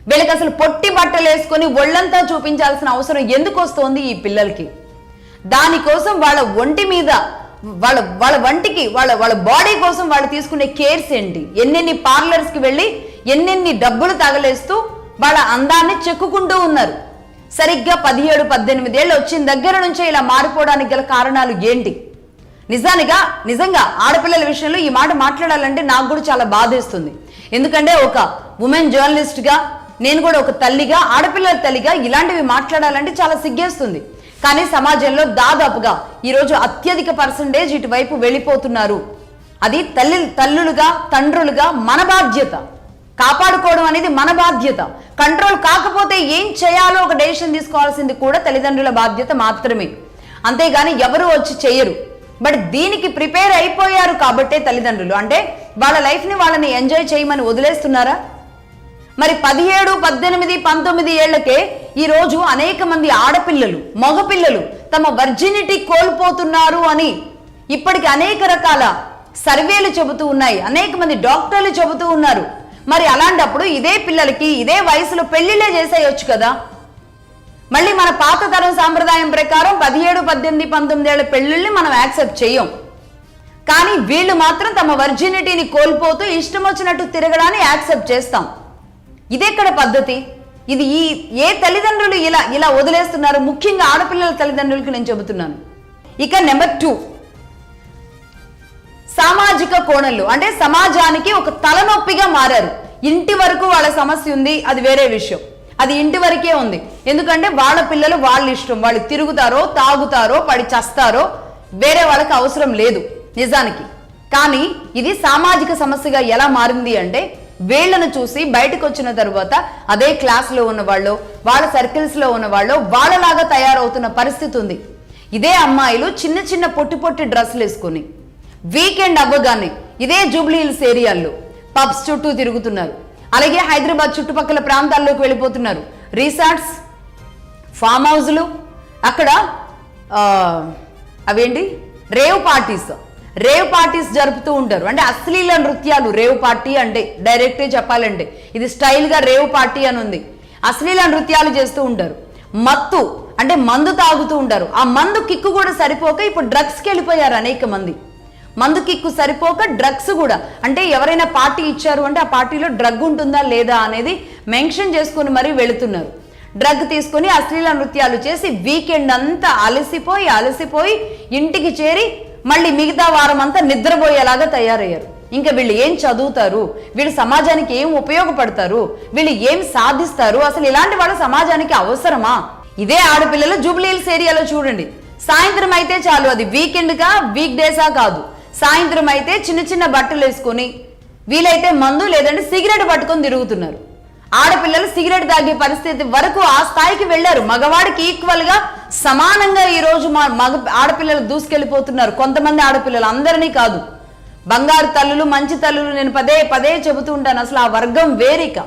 వీళ్ళకి అసలు పొట్టి బట్టలు వేసుకొని ఒళ్ళంతా చూపించాల్సిన అవసరం ఎందుకు వస్తోంది ఈ పిల్లలకి? దానికోసం వాళ్ళ ఒంటి మీద వాళ్ళ వంటికి వాళ్ళ బాడీ కోసం వాళ్ళు తీసుకునే కేర్స్ ఏంటి? ఎన్నెన్ని పార్లర్స్కి వెళ్ళి ఎన్నెన్ని డబ్బులు తగలేస్తూ వాళ్ళ అందాన్ని చెక్కుకుంటూ ఉన్నారు. సరిగ్గా 17-18 ఏళ్ళు వచ్చిన దగ్గర నుంచే ఇలా మారిపోవడానికి గల కారణాలు ఏంటి? నిజంగా ఆడపిల్లల విషయంలో ఈ మాట మాట్లాడాలంటే నాకు కూడా చాలా బాధేస్తుంది. ఎందుకంటే ఒక ఉమెన్ జర్నలిస్ట్గా, నేను కూడా ఒక తల్లిగా, ఆడపిల్లల తల్లిగా ఇలాంటివి మాట్లాడాలంటే చాలా సిగ్గేస్తుంది. కానీ సమాజంలో దాదాపుగా ఈరోజు అత్యధిక పర్సంటేజ్ ఇటువైపు వెళ్ళిపోతున్నారు. అది తల్లులుగా, తండ్రులుగా మన బాధ్యత. కాపాడుకోవడం అనేది మన బాధ్యత. కంట్రోల్ కాకపోతే ఏం చేయాలో ఒక డెసిషన్ తీసుకోవాల్సింది కూడా తల్లిదండ్రుల బాధ్యత మాత్రమే. అంతేగాని ఎవరు వచ్చి చేయరు. బట్ దీనికి ప్రిపేర్ అయిపోయారు కాబట్టే తల్లిదండ్రులు, అంటే వాళ్ళ లైఫ్ని వాళ్ళని ఎంజాయ్ చేయమని వదిలేస్తున్నారా? మరి 17, 18, 19 ఏళ్లకే ఈరోజు అనేక మంది ఆడపిల్లలు, మగపిల్లలు తమ వర్జినిటీ కోల్పోతున్నారు అని ఇప్పటికి అనేక రకాల సర్వేలు చెబుతూ ఉన్నాయి. అనేక మంది డాక్టర్లు చెబుతూ ఉన్నారు. మరి అలాంటప్పుడు ఇదే పిల్లలకి ఇదే వయసులో పెళ్లిళ్ళే చేసేయొచ్చు కదా. మళ్ళీ మన పాత తరం సాంప్రదాయం ప్రకారం 17, 18, 19 ఏళ్ల పెళ్లిళ్ళని మనం యాక్సెప్ట్ చేయం. కానీ వీళ్ళు మాత్రం తమ వర్జినిటీని కోల్పోతూ ఇష్టం వచ్చినట్టు తిరగడాన్ని యాక్సెప్ట్ చేస్తాం. ఇదెక్కడ పద్ధతి? ఇది ఏ తల్లిదండ్రులు ఇలా వదిలేస్తున్నారు? ముఖ్యంగా ఆడపిల్లల తల్లిదండ్రులకు నేను చెబుతున్నాను. ఇక నెంబర్ 2, సామాజిక కోణంలో, అంటే సమాజానికి ఒక తలనొప్పిగా మారారు. ఇంటి వరకు వాళ్ళ సమస్య ఉంది, అది వేరే విషయం. అది ఇంటి వరకే ఉంది. ఎందుకంటే వాళ్ళ పిల్లలు వాళ్ళ ఇష్టం, వాళ్ళు తిరుగుతారో, తాగుతారో, పడి చస్తారో వేరే వాళ్ళకి అవసరం లేదు నిజానికి. కానీ ఇది సామాజిక సమస్యగా ఎలా మారింది అంటే, వీళ్లను చూసి బయటకు వచ్చిన తరువాత అదే క్లాస్లో ఉన్నవాళ్ళు, వాళ్ళ సర్కిల్స్లో ఉన్నవాళ్ళు వాళ్ళలాగా తయారవుతున్న పరిస్థితి ఉంది. ఇదే అమ్మాయిలు చిన్న చిన్న పొట్టి డ్రెస్సులు వేసుకొని వీకెండ్ అవ్వగానే ఇదే జూబ్లీ హిల్స్ ఏరియాల్లో పబ్స్ చుట్టూ తిరుగుతున్నారు. అలాగే హైదరాబాద్ చుట్టుపక్కల ప్రాంతాల్లోకి వెళ్ళిపోతున్నారు. రిసార్ట్స్, ఫామ్ హౌస్లు, అక్కడ అవేంటి రేవ్ పార్టీస్ జరుపుతూ ఉంటారు. అంటే అశ్లీల నృత్యాలు. రేవ్ పార్టీ అంటే డైరెక్ట్గా చెప్పాలంటే ఇది స్టైల్గా రేవ్ పార్టీ అని ఉంది. అశ్లీల నృత్యాలు చేస్తూ ఉంటారు. మత్తు అంటే మందు తాగుతూ ఉంటారు. ఆ మందు కిక్కు కూడా సరిపోక ఇప్పుడు డ్రగ్స్కి వెళ్ళిపోయారు అనేక మంది. మందు కిక్కు సరిపోక డ్రగ్స్ కూడా, అంటే ఎవరైనా పార్టీ ఇచ్చారు అంటే ఆ పార్టీలో డ్రగ్ ఉంటుందా లేదా అనేది మెన్షన్ చేసుకుని మరీ వెళుతున్నారు. డ్రగ్ తీసుకొని అశ్లీల నృత్యాలు చేసి వీకెండ్ అంతా అలసిపోయి ఇంటికి చేరి మళ్ళీ మిగతా వారం అంతా నిద్రపోయేలాగా తయారయ్యారు. ఇంకా వీళ్ళు ఏం చదువుతారు? వీళ్ళు సమాజానికి ఏం ఉపయోగపడతారు? వీళ్ళు ఏం సాధిస్తారు? అసలు ఇలాంటి వాళ్ళ సమాజానికి అవసరమా? ఇదే ఆడపిల్లలు జూబ్లీ హిల్స్ ఏరియాలో చూడండి. సాయంత్రం అయితే చాలు, అది వీకెండ్గా వీక్ డేసా కాదు, సాయంత్రం అయితే చిన్న బట్టలు వేసుకొని వీలైతే మందు లేదంటే సిగరెట్ పట్టుకొని తిరుగుతున్నారు. ఆడపిల్లలు సిగరెట్ తాగే పరిస్థితి వరకు ఆ స్థాయికి వెళ్లారు. మగవాడికి ఈక్వల్ గా సమానంగా ఈ రోజు ఆడపిల్లలు దూసుకెళ్లిపోతున్నారు. కొంతమంది ఆడపిల్లలు, అందరినీ కాదు. బంగారు తల్లులు, మంచి తల్లులు, నేను పదే చెబుతూ ఉంటాను. అసలు ఆ వర్గం వేరిక.